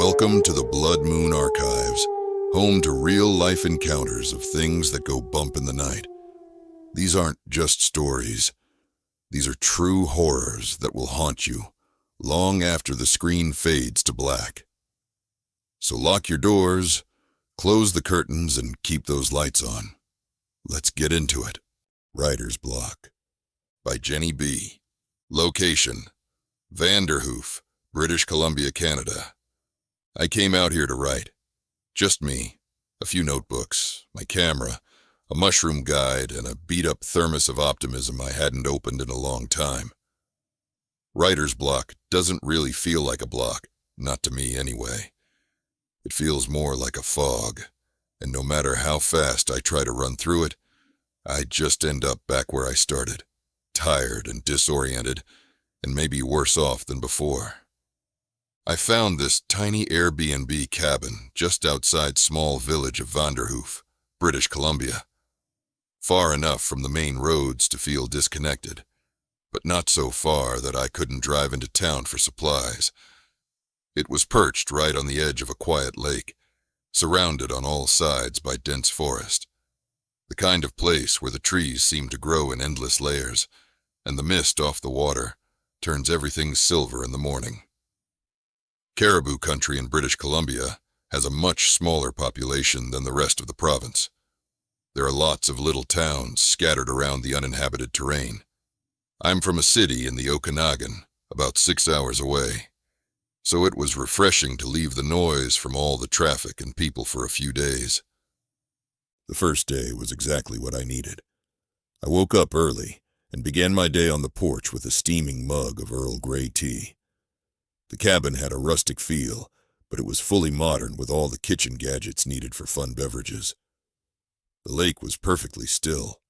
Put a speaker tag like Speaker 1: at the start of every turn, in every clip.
Speaker 1: Welcome to the Blood Moon Archives, home to real-life encounters of things that go bump in the night. These aren't just stories. These are true horrors that will haunt you long after the screen fades to black. So lock your doors, close the curtains, and keep those lights on. Let's get into it. Writer's Block by Jenny B. Location: Vanderhoof, British Columbia, Canada. I came out here to write. Just me, a few notebooks, my camera, a mushroom guide, and a beat-up thermos of optimism I hadn't opened in a long time. Writer's block doesn't really feel like a block, not to me anyway. It feels more like a fog, and no matter how fast I try to run through it, I just end up back where I started, tired and disoriented, and maybe worse off than before. I found this tiny Airbnb cabin just outside small village of Vanderhoof, British Columbia. Far enough from the main roads to feel disconnected, but not so far that I couldn't drive into town for supplies. It was perched right on the edge of a quiet lake, surrounded on all sides by dense forest. The kind of place where the trees seem to grow in endless layers, and the mist off the water turns everything silver in the morning. Caribou country in British Columbia has a much smaller population than the rest of the province. There are lots of little towns scattered around the uninhabited terrain. I'm from a city in the Okanagan, about 6 hours away, so it was refreshing to leave the noise from all the traffic and people for a few days. The first day was exactly what I needed. I woke up early and began my day on the porch with a steaming mug of Earl Grey tea. The cabin had a rustic feel, but it was fully modern with all the kitchen gadgets needed for fun beverages. The lake was perfectly still,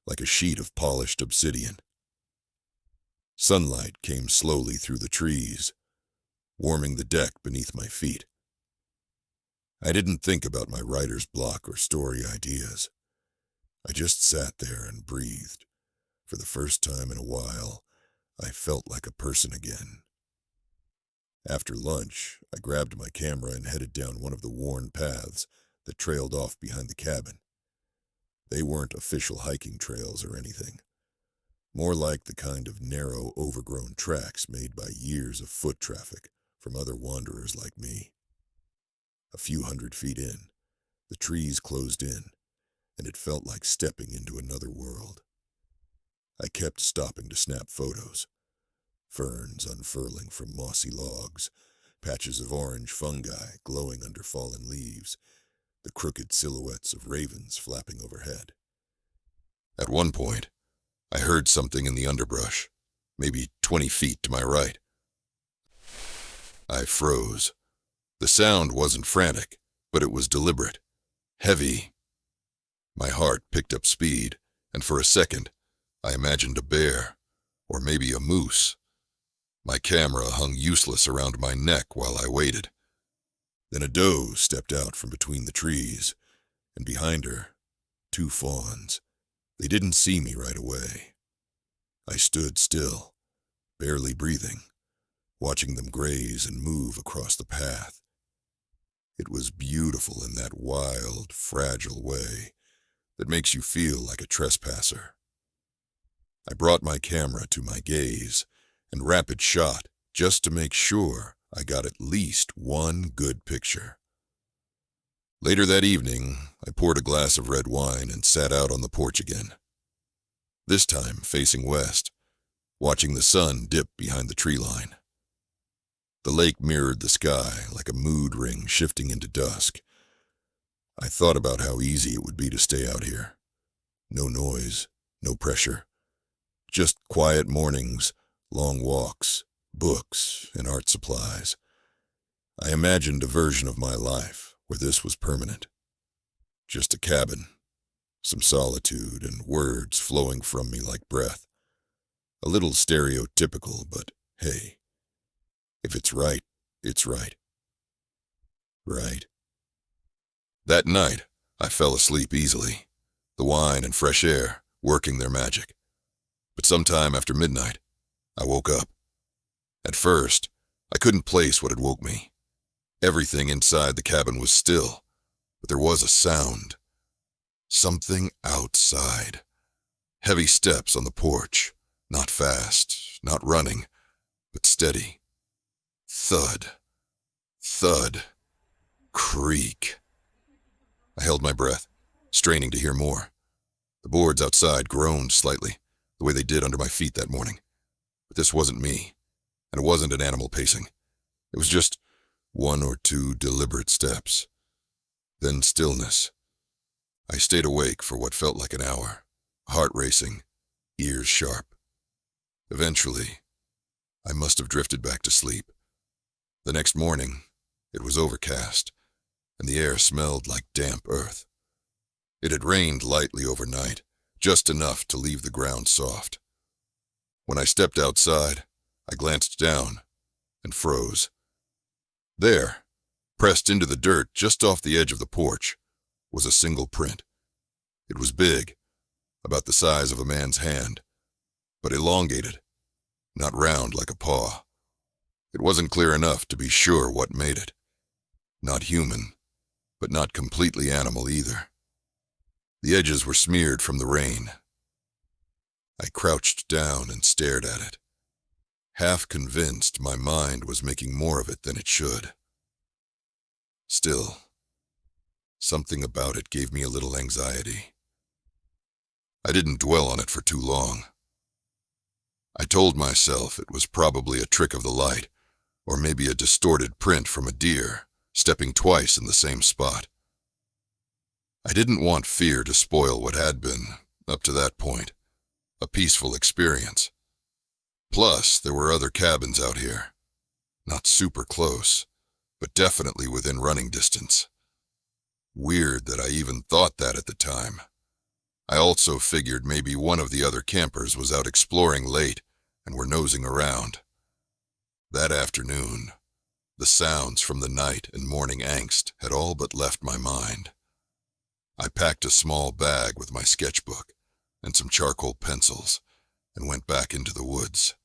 Speaker 1: like a sheet of polished obsidian. Sunlight came slowly through the trees, warming the deck beneath my feet. I didn't think about my writer's block or story ideas. I just sat there and breathed. For the first time in a while, I felt like a person again. After lunch, I grabbed my camera and headed down one of the worn paths that trailed off behind the cabin. They weren't official hiking trails or anything. More like the kind of narrow, overgrown tracks made by years of foot traffic from other wanderers like me. A few hundred feet in, the trees closed in, and it felt like stepping into another world. I kept stopping to snap photos. Ferns unfurling from mossy logs, patches of orange fungi glowing under fallen leaves, the crooked silhouettes of ravens flapping overhead. At one point, I heard something in the underbrush, maybe 20 feet to my right. I froze. The sound wasn't frantic, but it was deliberate, heavy. My heart picked up speed, and for a second, I imagined a bear, or maybe a moose. My camera hung useless around my neck while I waited. Then a doe stepped out from between the trees, and behind her, 2 fawns. They didn't see me right away. I stood still, barely breathing, watching them graze and move across the path. It was beautiful in that wild, fragile way that makes you feel like a trespasser. I brought my camera to my gaze and rapid shot just to make sure I got at least one good picture. Later that evening, I poured a glass of red wine and sat out on the porch again. This time facing west, watching the sun dip behind the tree line. The lake mirrored the sky like a mood ring shifting into dusk. I thought about how easy it would be to stay out here. No noise, no pressure. Just quiet mornings, long walks, books, and art supplies. I imagined a version of my life where this was permanent. Just a cabin, some solitude, and words flowing from me like breath. A little stereotypical, but hey, if it's right, it's right. Right. That night, I fell asleep easily, the wine and fresh air working their magic. But sometime after midnight, I woke up. At first, I couldn't place what had woke me. Everything inside the cabin was still, but there was a sound. Something outside. Heavy steps on the porch, not fast, not running, but steady. Thud, thud, creak. I held my breath, straining to hear more. The boards outside groaned slightly, the way they did under my feet that morning. But this wasn't me, and it wasn't an animal pacing. It was just one or two deliberate steps. Then stillness. I stayed awake for what felt like an hour, heart racing, ears sharp. Eventually, I must have drifted back to sleep. The next morning, it was overcast, and the air smelled like damp earth. It had rained lightly overnight, just enough to leave the ground soft. When I stepped outside, I glanced down and froze. There, pressed into the dirt just off the edge of the porch, was a single print. It was big, about the size of a man's hand, but elongated, not round like a paw. It wasn't clear enough to be sure what made it. Not human, but not completely animal either. The edges were smeared from the rain. I crouched down and stared at it, half convinced my mind was making more of it than it should. Still, something about it gave me a little anxiety. I didn't dwell on it for too long. I told myself it was probably a trick of the light, or maybe a distorted print from a deer, stepping twice in the same spot. I didn't want fear to spoil what had been, up to that point, a peaceful experience. Plus, there were other cabins out here. Not super close, but definitely within running distance. Weird that I even thought that at the time. I also figured maybe one of the other campers was out exploring late and were nosing around. That afternoon, the sounds from the night and morning angst had all but left my mind. I packed a small bag with my sketchbook and some charcoal pencils and went back into the woods.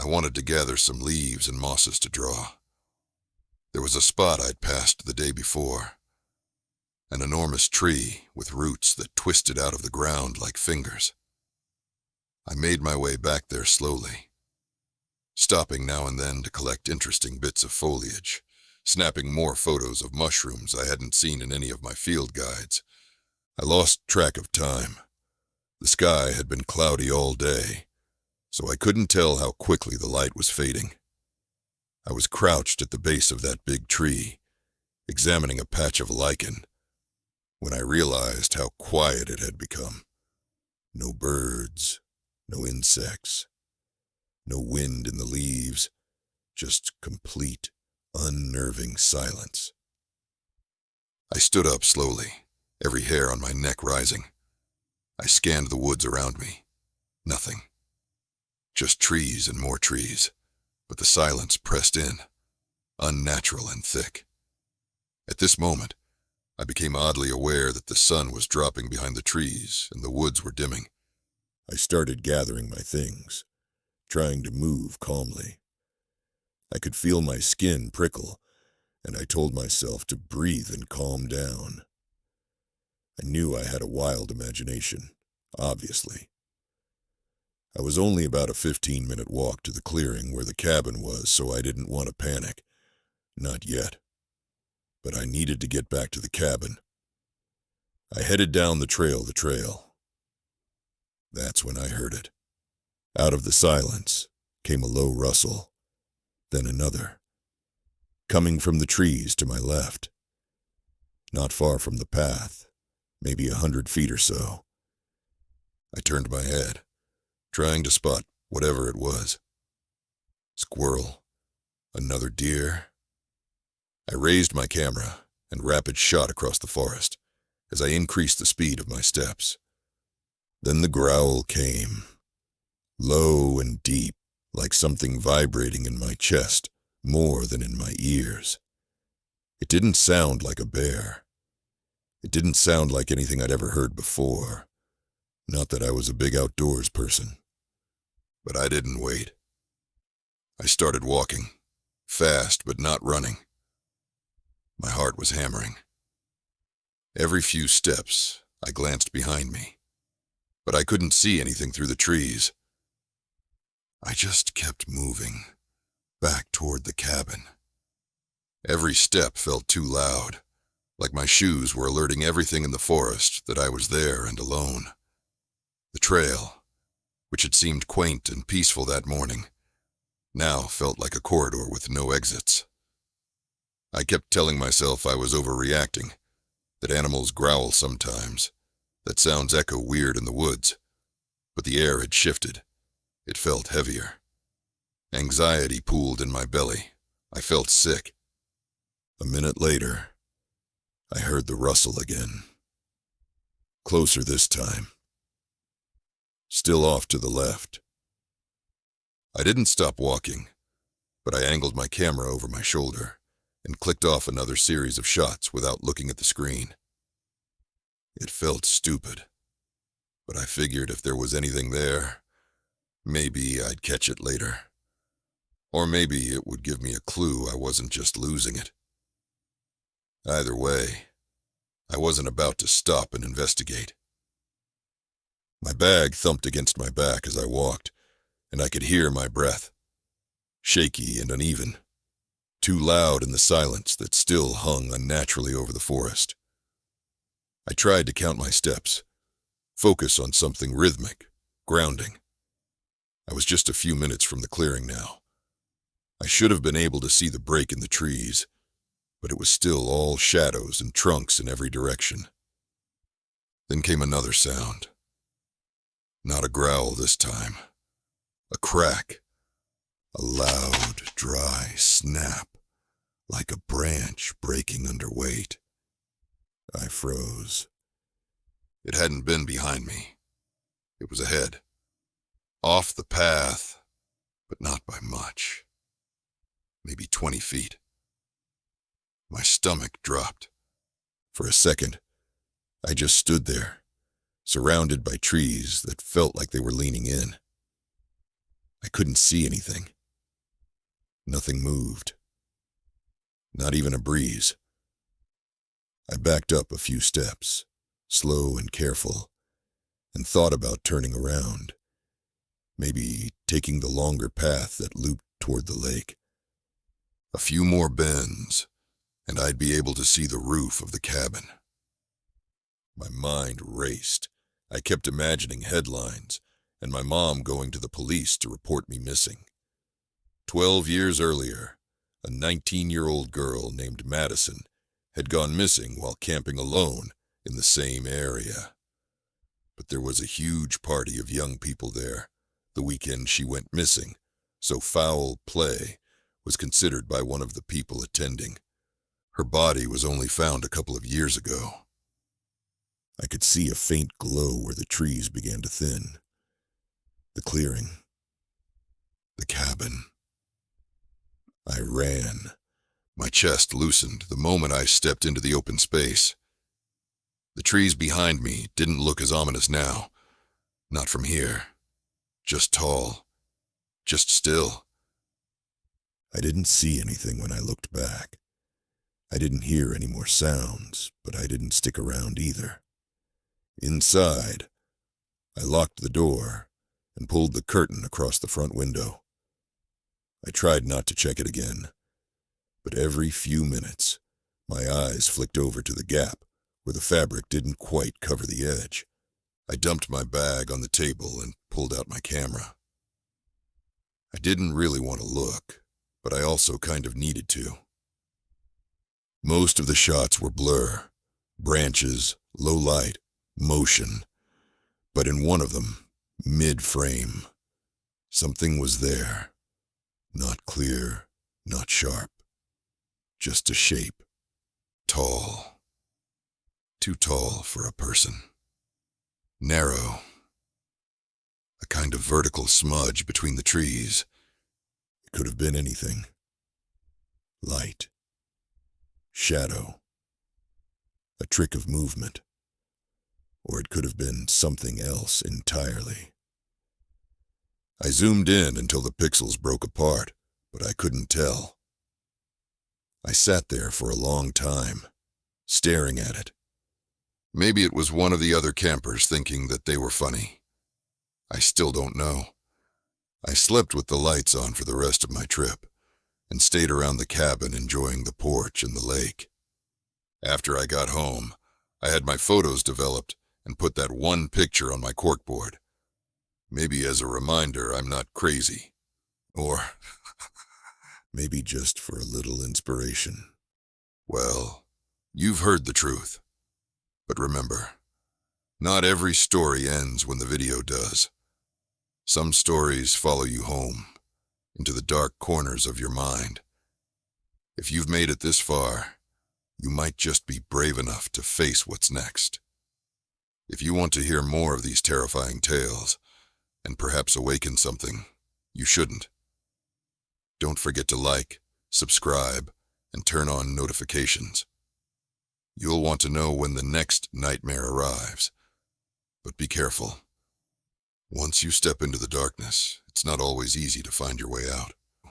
Speaker 1: I wanted to gather some leaves and mosses to draw. There was a spot I'd passed the day before. An enormous tree with roots that twisted out of the ground like fingers. I made my way back there slowly, stopping now and then to collect interesting bits of foliage, snapping more photos of mushrooms I hadn't seen in any of my field guides. I lost track of time. The sky had been cloudy all day, so I couldn't tell how quickly the light was fading. I was crouched at the base of that big tree, examining a patch of lichen, when I realized how quiet it had become. No birds, no insects, no wind in the leaves, just complete, unnerving silence. I stood up slowly, every hair on my neck rising. I scanned the woods around me. Nothing. Just trees and more trees, but the silence pressed in, unnatural and thick. At this moment, I became oddly aware that the sun was dropping behind the trees and the woods were dimming. I started gathering my things, trying to move calmly. I could feel my skin prickle, and I told myself to breathe and calm down. I knew I had a wild imagination, obviously. I was only about a 15-minute walk to the clearing where the cabin was, so I didn't want to panic. Not yet. But I needed to get back to the cabin. I headed down the trail. That's when I heard it. Out of the silence came a low rustle, then another, coming from the trees to my left. Not far from the path, maybe 100 feet or so. I turned my head, trying to spot whatever it was. Squirrel, another deer. I raised my camera and rapid shot across the forest as I increased the speed of my steps. Then the growl came, low and deep, like something vibrating in my chest more than in my ears. It didn't sound like a bear. It didn't sound like anything I'd ever heard before. Not that I was a big outdoors person. But I didn't wait. I started walking, fast but not running, My heart was hammering. Every few steps, I glanced behind me, but I couldn't see anything through the trees. I just kept moving, back toward the cabin. Every step felt too loud, like my shoes were alerting everything in the forest that I was there and alone. The trail, which had seemed quaint and peaceful that morning, now felt like a corridor with no exits. I kept telling myself I was overreacting, that animals growl sometimes, that sounds echo weird in the woods, but the air had shifted. It felt heavier. Anxiety pooled in my belly. I felt sick. A minute later, I heard the rustle again. Closer this time. Still off to the left. I didn't stop walking, but I angled my camera over my shoulder and clicked off another series of shots without looking at the screen. It felt stupid, but I figured if there was anything there, maybe I'd catch it later. Or maybe it would give me a clue I wasn't just losing it. Either way, I wasn't about to stop and investigate. My bag thumped against my back as I walked, and I could hear my breath, shaky and uneven, too loud in the silence that still hung unnaturally over the forest. I tried to count my steps, focus on something rhythmic, grounding. I was just a few minutes from the clearing now. I should have been able to see the break in the trees, but it was still all shadows and trunks in every direction. Then came another sound. Not a growl this time. A crack. A loud, dry snap, like a branch breaking under weight. I froze. It hadn't been behind me. It was ahead. Off the path, but not by much. Maybe 20 feet. My stomach dropped. For a second, I just stood there, surrounded by trees that felt like they were leaning in. I couldn't see anything. Nothing moved. Not even a breeze. I backed up a few steps, slow and careful, and thought about turning around, maybe taking the longer path that looped toward the lake. A few more bends, and I'd be able to see the roof of the cabin. My mind raced. I kept imagining headlines, and my mom going to the police to report me missing. 12 years earlier, a 19-year-old girl named Madison had gone missing while camping alone in the same area. But there was a huge party of young people there the weekend she went missing, so foul play was considered by one of the people attending. Her body was only found a couple of years ago. I could see a faint glow where the trees began to thin. The clearing. The cabin. I ran. My chest loosened the moment I stepped into the open space. The trees behind me didn't look as ominous now. Not from here. Just tall. Just still. I didn't see anything when I looked back. I didn't hear any more sounds, but I didn't stick around either. Inside, I locked the door and pulled the curtain across the front window. I tried not to check it again, but every few minutes, my eyes flicked over to the gap where the fabric didn't quite cover the edge. I dumped my bag on the table and pulled out my camera. I didn't really want to look, but I also kind of needed to. Most of the shots were blur, branches, low light, motion, but in one of them, mid-frame, something was there. Not clear, not sharp. Just a shape. Tall. Too tall for a person. Narrow. A kind of vertical smudge between the trees. It could have been anything. Light. Shadow. A trick of movement. Or it could have been something else entirely. I zoomed in until the pixels broke apart, but I couldn't tell. I sat there for a long time, staring at it. Maybe it was one of the other campers thinking that they were funny. I still don't know. I slept with the lights on for the rest of my trip, and stayed around the cabin enjoying the porch and the lake. After I got home, I had my photos developed and put that one picture on my corkboard. Maybe as a reminder I'm not crazy. Or maybe just for a little inspiration. Well, you've heard the truth. But remember, not every story ends when the video does. Some stories follow you home, into the dark corners of your mind. If you've made it this far, you might just be brave enough to face what's next. If you want to hear more of these terrifying tales, and perhaps awaken something, you shouldn't. Don't forget to like, subscribe, and turn on notifications. You'll want to know when the next nightmare arrives. But be careful. Once you step into the darkness, it's not always easy to find your way out.